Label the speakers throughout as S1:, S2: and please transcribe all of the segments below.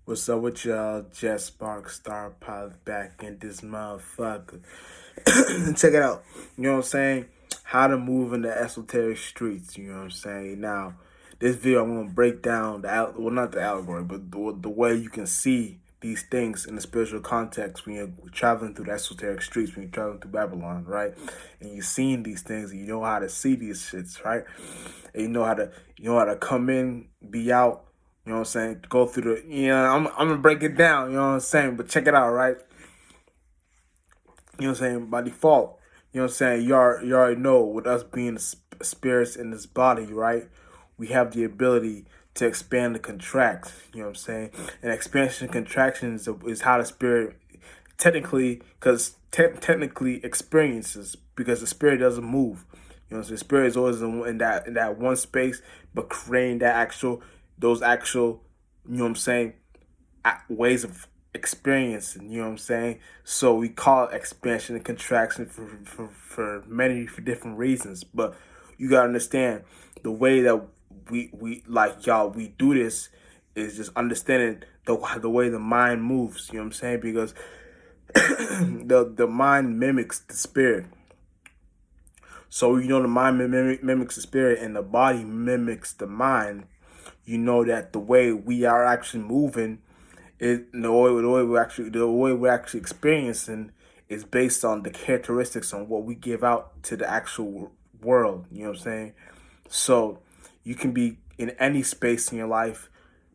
S1: What's up with y'all? Jet Spark Star Pilot back in this motherfucker. Check it out. You know what I'm saying? How to move in the esoteric streets. You know what I'm saying? Now, this video I'm gonna break down well, not the allegory, but the way you can see these things in the spiritual context when you're traveling through the esoteric streets, when you're traveling through Babylon, right? And you're seeing these things, and you know how to see these shits, right? And you know how to come in, be out. You know what I'm saying? Go through I'm gonna break it down. You know what I'm saying? But check it out, right? You know what I'm saying? By default, you know what I'm saying? You already know with us being spirits in this body, right? We have the ability to expand and contract. You know what I'm saying? And expansion and contraction is how the spirit technically, because technically experiences, because the spirit doesn't move. You know, so the spirit is always in that one space, but creating those actual, you know what I'm saying, ways of experiencing. You know what I'm saying. So we call it expansion and contraction for many for different reasons. But you gotta understand the way that we like y'all we do this is just understanding the way the mind moves. You know what I'm saying? Because the mind mimics the spirit. So you know the mind mimics the spirit and the body mimics the mind. You know that the way we are actually moving, the way we're actually experiencing is based on the characteristics on what we give out to the actual world. You know what I'm saying? So you can be in any space in your life,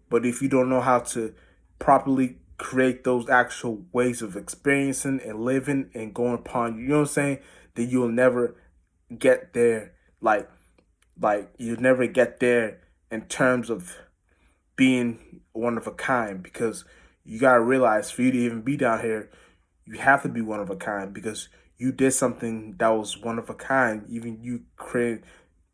S1: but if you don't know how to properly create those actual ways of experiencing and living and going upon, you know what I'm saying, then you'll never get there. You'll never get there in terms of being one of a kind, because you gotta realize for you to even be down here, you have to be one of a kind because you did something that was one of a kind. Even you creating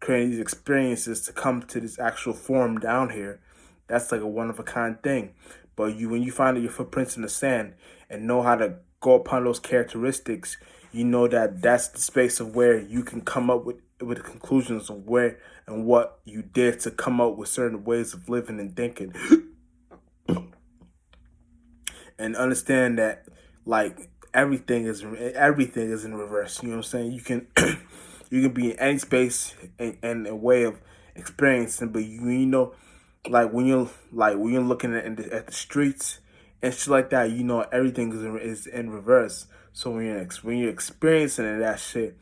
S1: these experiences to come to this actual form down here, that's like a one of a kind thing. But when you find your footprints in the sand and know how to go upon those characteristics, you know that that's the space of where you can come up with the conclusions of where and what you did to come up with certain ways of living and thinking. And understand that like everything is in reverse. You know what I'm saying? You can you can be in any space and a way of experiencing, but you know, when you're looking at the streets and shit like that, you know everything is in reverse. So when you're experiencing that shit,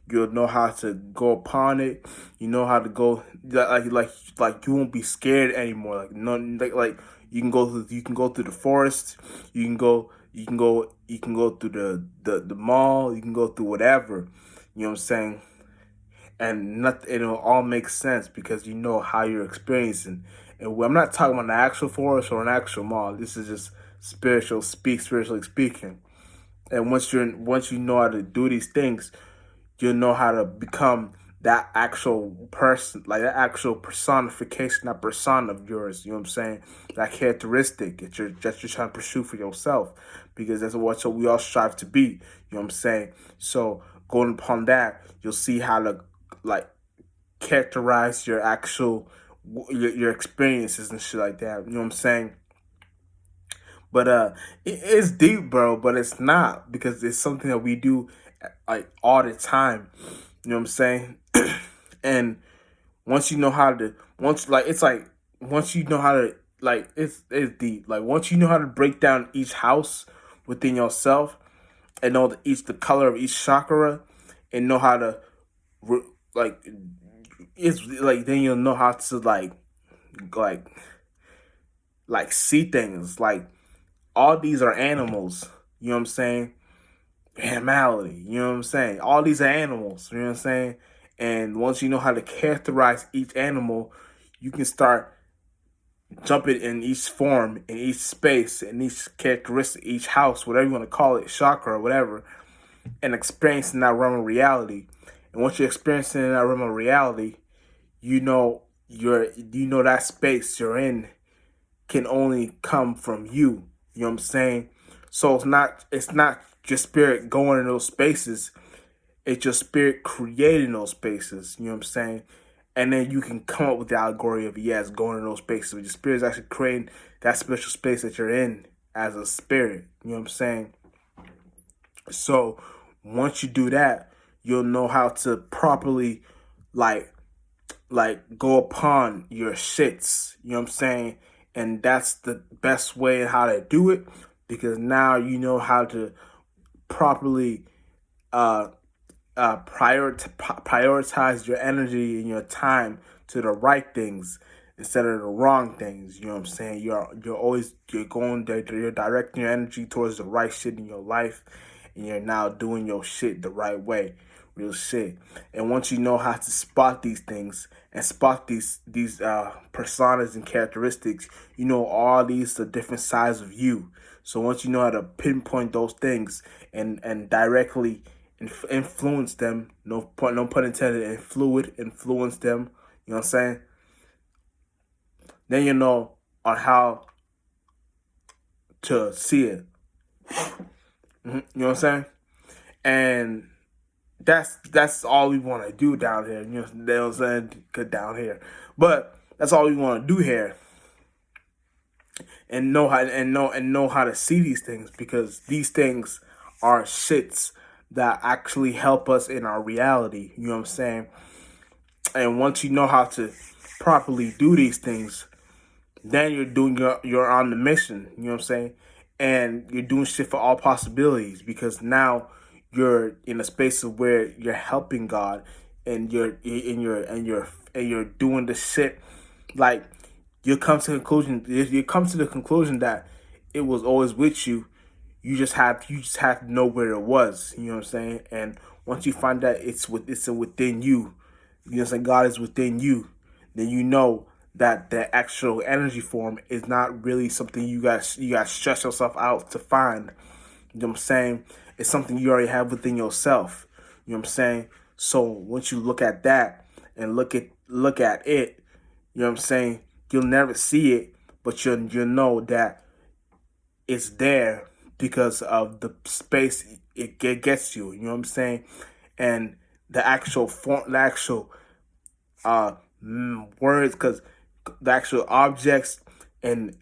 S1: you'll know how to go upon it. You know how to go like you won't be scared anymore. Like no, you can go through the forest. You can go through the mall. You can go through whatever. You know what I'm saying? And nothing, it'll all make sense because you know how you're experiencing. And I'm not talking about an actual forest or an actual mall. This is just spiritually speaking. And once you know how to do these things, you'll know how to become that actual person, like that actual personification, that persona of yours. You know what I'm saying? That characteristic that you're trying to pursue for yourself, because that's what we all strive to be. You know what I'm saying? So going upon that, you'll see how to like characterize your actual your experiences and shit like that. You know what I'm saying? But it's deep, bro. But it's not, because it's something that we do like all the time. You know what I'm saying? And once you know how to, once you know how to, like it's deep. Like once you know how to break down each house within yourself and know the color of each chakra and know how to like it's like then you'll know how to like see things like all these are animals. You know what I'm saying? Animality. You know what I'm saying? All these are animals. You know what I'm saying? And once you know how to characterize each animal, you can start jumping in each form, in each space, in each characteristic, each house, whatever you want to call it, chakra or whatever, and experiencing that realm of reality. And once you're experiencing that realm of reality, you know that space you're in can only come from you. You know what I'm saying? So it's not your spirit going in those spaces. It's your spirit creating those spaces. You know what I'm saying? And then you can come up with the allegory of, yes, going in those spaces. Your spirit is actually creating that spiritual space that you're in as a spirit. You know what I'm saying? So once you do that, you'll know how to properly like go upon your shits. You know what I'm saying? And that's the best way in how to do it, because now you know how to properly prioritize your energy and your time to the right things instead of the wrong things. You know what I'm saying? You're directing your energy towards the right shit in your life, and you're now doing your shit the right way. Real shit. And once you know how to spot these things and spot these personas and characteristics, you know all these the different sides of you. So once you know how to pinpoint those things and directly influence them, no pun intended, influence them, you know what I'm saying? Then you know on how to see it. You know what I'm saying? And that's all we want to do down here. You know what I'm saying? Good down here, but that's all we want to do here, and know how to see these things, because these things are shits that actually help us in our reality. You know what I'm saying? And once you know how to properly do these things, then you're on the mission. You know what I'm saying? And you're doing shit for all possibilities, because now you're in a space of where you're helping God, and you're doing the shit. Like you come to the conclusion that it was always with you. You just have to know where it was. You know what I'm saying? And once you find that it's within you, you know what I'm saying, God is within you, then you know that the actual energy form is not really something you got stress yourself out to find. You know what I'm saying? It's something you already have within yourself. You know what I'm saying? So once you look at that and look at it, you know what I'm saying, you'll never see it, but you'll know that it's there because of the space it gets you. You know what I'm saying? And the actual form, the actual words, because the actual objects and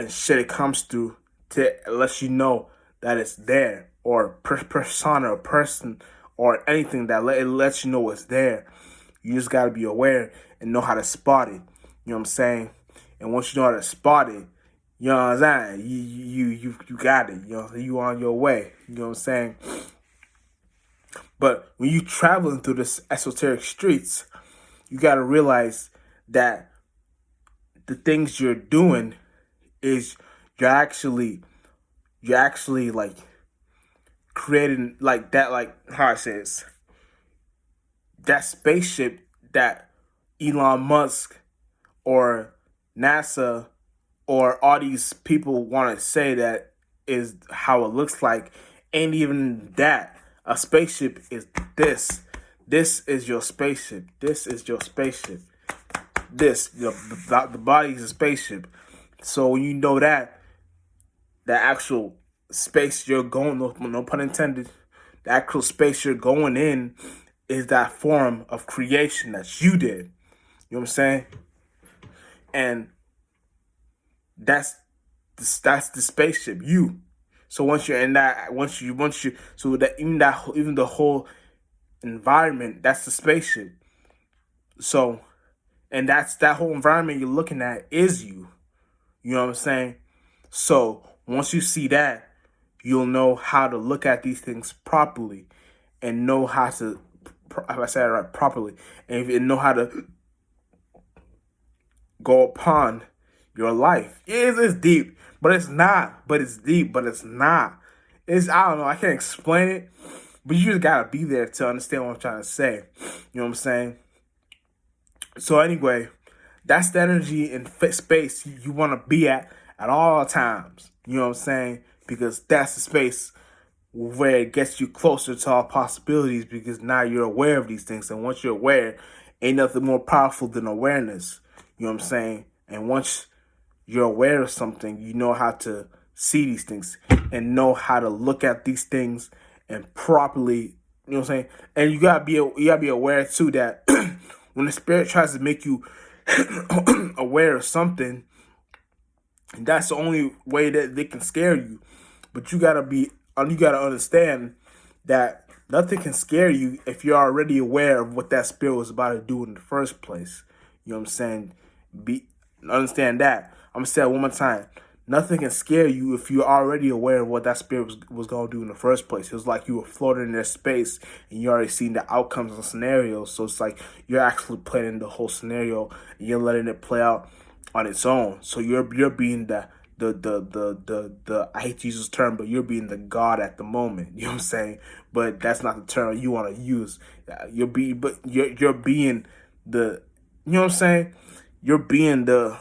S1: shit it comes through to let you know that it's there, or persona or person or anything that it lets you know it's there. You just got to be aware and know how to spot it. You know what I'm saying? And once you know how to spot it, you know what I'm saying, you got it. You know, you on your way. You know what I'm saying? But when you traveling through this esoteric streets, you got to realize that the things you're doing is you're actually like creating like that, like how I say this, that spaceship that Elon Musk or NASA or all these people want to say that is how it looks like, ain't even that. A spaceship is this. This is your spaceship. This is your spaceship. The body is a spaceship. So when you know that, the actual space you're going, no pun intended, the actual space you're going in is that form of creation that you did. You know what I'm saying? And that's the spaceship, you. So once you're in that, so that even the whole environment, that's the spaceship. So, and that whole environment you're looking at is you. You know what I'm saying? So once you see that, you'll know how to look at these things properly, and know how to, if I said it right, properly, and know how to go upon your life. It's deep, but it's not. But it's deep, but it's not. I don't know. I can't explain it, but you just gotta be there to understand what I'm trying to say. You know what I'm saying? So anyway, that's the energy and space you want to be at all times. You know what I'm saying? Because that's the space where it gets you closer to all possibilities, because now you're aware of these things. And once you're aware, ain't nothing more powerful than awareness. You know what I'm saying? And once you're aware of something, you know how to see these things and know how to look at these things and properly, you know what I'm saying? And you gotta be aware too that When the spirit tries to make you aware of something, that's the only way that they can scare you. But you gotta understand that nothing can scare you if you're already aware of what that spirit was about to do in the first place. You know what I'm saying? Understand that. I'm gonna say it one more time. Nothing can scare you if you're already aware of what that spirit was gonna do in the first place. It was like you were floating in their space and you already seen the outcomes and scenarios. So it's like you're actually planning the whole scenario and you're letting it play out on its own. So you're being the I hate to use this term, but you're being the God at the moment. You know what I'm saying? But that's not the term you want to use. You're being the, you know what I'm saying? You're being the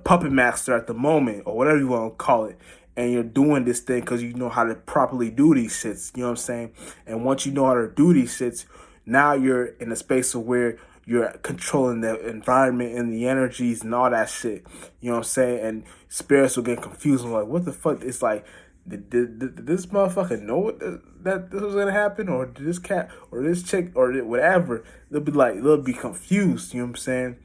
S1: puppet master at the moment, or whatever you want to call it. And you're doing this thing because you know how to properly do these shits. You know what I'm saying? And once you know how to do these shits, now you're in a space of where you're controlling the environment and the energies and all that shit. You know what I'm saying? And spirits will get confused and like, what the fuck? It's like, did this motherfucker know that this was gonna happen, or did this cat or this chick or whatever? They'll be confused. You know what I'm saying?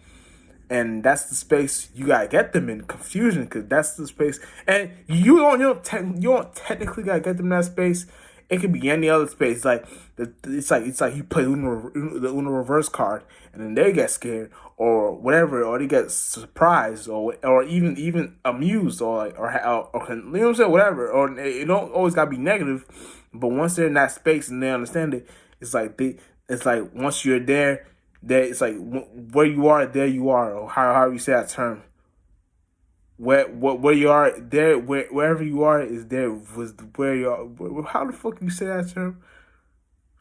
S1: And that's the space you gotta get them in, confusion, because that's the space. And you don't technically gotta get them in that space. It could be any other space. It's like you play the Uno reverse card, and then they get scared or whatever, or they get surprised or even amused or you know what I'm saying, whatever. Or it don't always gotta be negative, but once they're in that space and they understand it, it's like once you're there, that it's like where you are, there you are, or however you say that term. Where you are, there, wherever you are is there was where you are. How the fuck you say that term?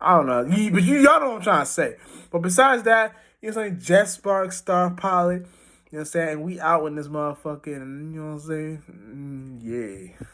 S1: I don't know. But y'all know what I'm trying to say. But besides that, you know what I'm saying? Jet Spark, Star Pilot. You know what I'm saying? We out in this motherfucker, and you know what I'm saying? Yeah.